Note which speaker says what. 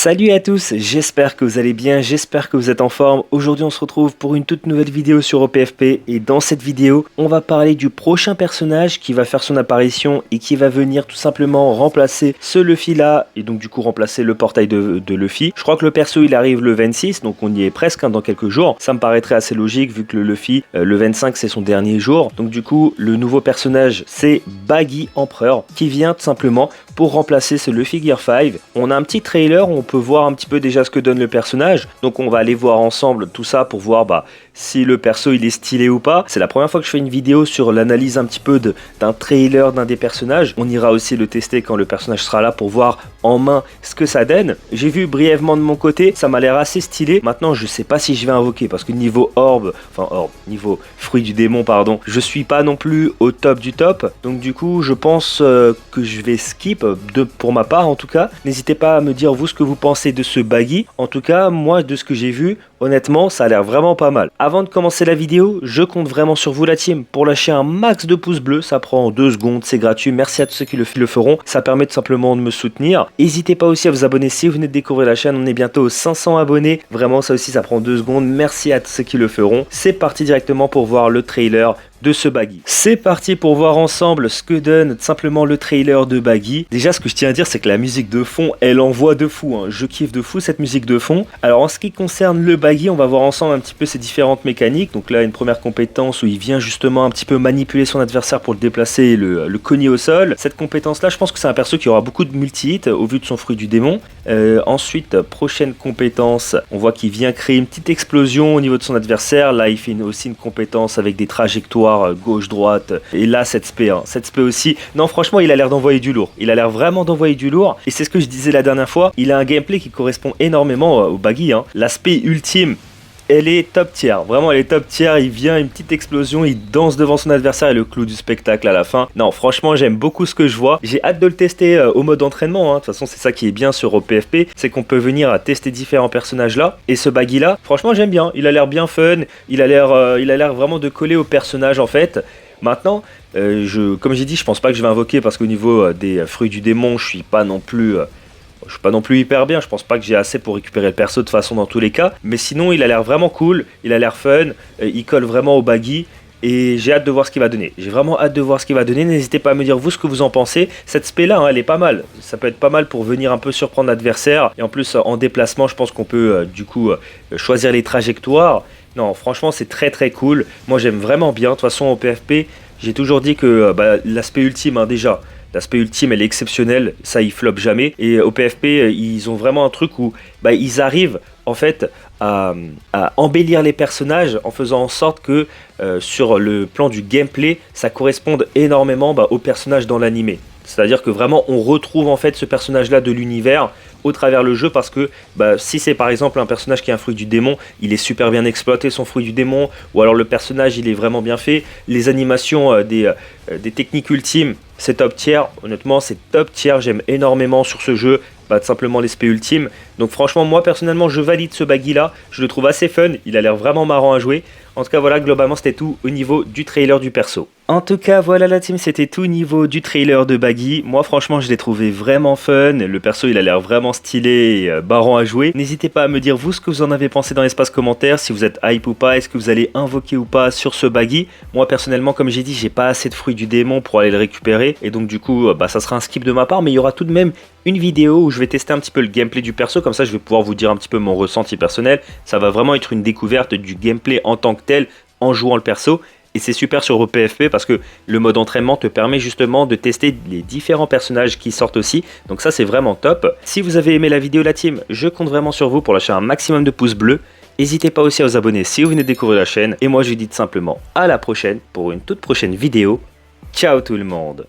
Speaker 1: Salut à tous, j'espère que vous allez bien, j'espère que vous êtes en forme. Aujourd'hui on se retrouve pour une toute nouvelle vidéo sur OPFP et dans cette vidéo on va parler du prochain personnage qui va faire son apparition et qui va venir tout simplement remplacer ce Luffy là et donc du coup remplacer le portail de Luffy. Je crois que le perso il arrive le 26 donc on y est presque dans quelques jours. Ça me paraîtrait assez logique vu que le Luffy le 25 c'est son dernier jour. Donc du coup le nouveau personnage c'est Baggy Empereur qui vient tout simplement pour remplacer ce Luffy Gear 5. On a un petit trailer où on peut voir un petit peu déjà ce que donne le personnage. Donc on va aller voir ensemble tout ça pour voir si le perso il est stylé ou pas. C'est la première fois que je fais une vidéo sur l'analyse un petit peu d'un trailer d'un des personnages. On ira aussi le tester quand le personnage sera là pour voir en main ce que ça donne. J'ai vu brièvement de mon côté, ça m'a l'air assez stylé. Maintenant je sais pas si je vais invoquer parce que niveau niveau fruit du démon pardon, je suis pas non plus au top du top. Donc du coup je pense que je vais skip pour ma part en tout cas. N'hésitez pas à me dire vous ce que vous pensez de ce Baggy. En tout cas moi de ce que j'ai vu, honnêtement ça a l'air vraiment pas mal. Avant de commencer la vidéo, je compte vraiment sur vous la team pour lâcher un max de pouces bleus. Ça prend 2 secondes, c'est gratuit. Merci à tous ceux qui le feront. Ça permet tout simplement de me soutenir. N'hésitez pas aussi à vous abonner si vous venez de découvrir la chaîne. On est bientôt aux 500 abonnés. Vraiment ça aussi ça prend 2 secondes. Merci à tous ceux qui le feront. C'est parti directement pour voir le trailer de ce Baggy. C'est parti pour voir ensemble ce que donne simplement le trailer de Baggy. Déjà ce que je tiens à dire c'est que la musique de fond elle envoie de fou, hein. Je kiffe de fou cette musique de fond. Alors en ce qui concerne le Baggy, on va voir ensemble un petit peu ses différentes mécaniques. Donc là une première compétence où il vient justement un petit peu manipuler son adversaire pour le déplacer et le cogner au sol. Cette compétence là je pense que c'est un perso qui aura beaucoup de multi-hits au vu de son fruit du démon. Ensuite prochaine compétence, on voit qu'il vient créer une petite explosion au niveau de son adversaire. Là il fait aussi une compétence avec des trajectoires gauche-droite. Et là, cette spé aussi. Non, franchement, il a l'air d'envoyer du lourd. Il a l'air vraiment d'envoyer du lourd. Et c'est ce que je disais la dernière fois. Il a un gameplay qui correspond énormément au Baggy. L'aspect ultime, elle est top tier. Vraiment, elle est top tier. Il vient, une petite explosion, il danse devant son adversaire et le clou du spectacle à la fin. Non, franchement, j'aime beaucoup ce que je vois. J'ai hâte de le tester au mode entraînement. De toute façon, c'est ça qui est bien sur OPFP. C'est qu'on peut venir à tester différents personnages là. Et ce Baggy là, franchement, j'aime bien. Il a l'air bien fun. Il a l'air vraiment de coller au personnage en fait. Maintenant, comme j'ai dit, je pense pas que je vais invoquer parce qu'au niveau des fruits du démon, je suis pas non plus hyper bien, je pense pas que j'ai assez pour récupérer le perso de toute façon dans tous les cas, mais sinon il a l'air vraiment cool, il a l'air fun, il colle vraiment au Baggy et j'ai hâte de voir ce qu'il va donner. J'ai vraiment hâte de voir ce qu'il va donner, n'hésitez pas à me dire vous ce que vous en pensez. Cette spé là, elle est pas mal, ça peut être pas mal pour venir un peu surprendre l'adversaire et en plus en déplacement je pense qu'on peut choisir les trajectoires. Non franchement c'est très très cool, moi j'aime vraiment bien, de toute façon au PFP j'ai toujours dit que l'aspect ultime déjà. L'aspect ultime, elle est exceptionnelle, ça il floppe jamais. Et au PFP, ils ont vraiment un truc où ils arrivent en fait à embellir les personnages en faisant en sorte que sur le plan du gameplay, ça corresponde énormément aux personnages dans l'animé. C'est-à-dire que vraiment on retrouve en fait ce personnage-là de l'univers au travers le jeu parce que si c'est par exemple un personnage qui a un fruit du démon, il est super bien exploité son fruit du démon, ou alors le personnage il est vraiment bien fait, les animations des techniques ultimes c'est top tier, honnêtement c'est top tier, j'aime énormément sur ce jeu, tout simplement l'esprit ultime. Donc franchement moi personnellement je valide ce Baggy là, je le trouve assez fun, il a l'air vraiment marrant à jouer. En tout cas voilà, globalement c'était tout au niveau du trailer du perso. En tout cas voilà la team, c'était tout au niveau du trailer de Baggy. Moi franchement je l'ai trouvé vraiment fun, le perso il a l'air vraiment stylé et marrant à jouer. N'hésitez pas à me dire vous ce que vous en avez pensé dans l'espace commentaire, si vous êtes hype ou pas, est-ce que vous allez invoquer ou pas sur ce Baggy. Moi personnellement comme j'ai dit j'ai pas assez de fruits du démon pour aller le récupérer et donc du coup ça sera un skip de ma part, mais il y aura tout de même une vidéo où je vais tester un petit peu le gameplay du perso, comme ça je vais pouvoir vous dire un petit peu mon ressenti personnel. Ça va vraiment être une découverte du gameplay en tant que tel en jouant le perso. Et c'est super sur OPFP parce que le mode entraînement te permet justement de tester les différents personnages qui sortent aussi. Donc ça c'est vraiment top. Si vous avez aimé la vidéo la team, je compte vraiment sur vous pour lâcher un maximum de pouces bleus. N'hésitez pas aussi à vous abonner si vous venez de découvrir la chaîne. Et moi je vous dis tout simplement à la prochaine pour une toute prochaine vidéo. Ciao tout le monde!